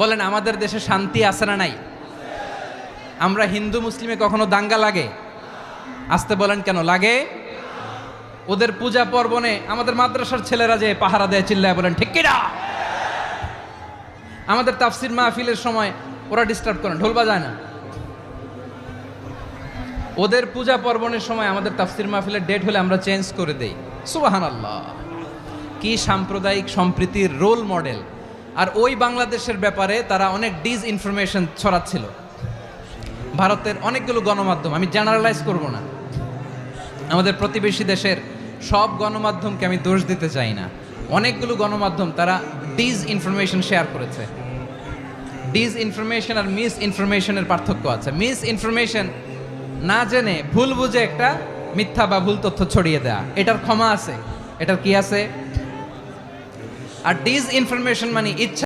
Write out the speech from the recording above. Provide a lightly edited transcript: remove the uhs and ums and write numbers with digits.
বলেন আমাদের দেশে শান্তি আছে না নাই? আমরা হিন্দু মুসলিমে কখনো দাঙ্গা লাগে? আসতে বলেন কেন লাগে? ওদের পূজা পার্বণে আমাদের মাদ্রাসার ছেলেরা যে পাহারা দেয়, চিল্লায় বলেন ঠিক কিনা? আমাদের তাফসির মাহফিলের সময় ওরা ডিস্টার্ব করেন, ঢোল বাজায় না। ওদের পূজা পার্বণের সময় আমাদের তাফসির মাহফিলের ডেট হলে আমরা চেঞ্জ করে দেই। সুবহানাল্লাহ, কি সাম্প্রদায়িক সম্প্রীতির রোল মডেল। আর ওই বাংলাদেশের ব্যাপারে তারা অনেক ডিস ইনফরমেশন ছড়াচ্ছিল। ভারতের অনেকগুলো গণমাধ্যম, আমি জেনারেলাইজ করব না, আমাদের প্রতিবেশী দেশের সব গণমাধ্যমকে আমি দোষ দিতে চাই না, অনেকগুলো গণমাধ্যম তারা ডিস ইনফরমেশন শেয়ার করেছে। ডিস ইনফরমেশন আর মিস ইনফরমেশনের পার্থক্য আছে। মিস ইনফরমেশন না জেনে ভুল বুঝে একটা মিথ্যা বা ভুল তথ্য ছড়িয়ে দেয়া, এটার ক্ষমা আছে, এটার কি আছে। আর ডিস ইনফরমেশন মানে ইচ্ছা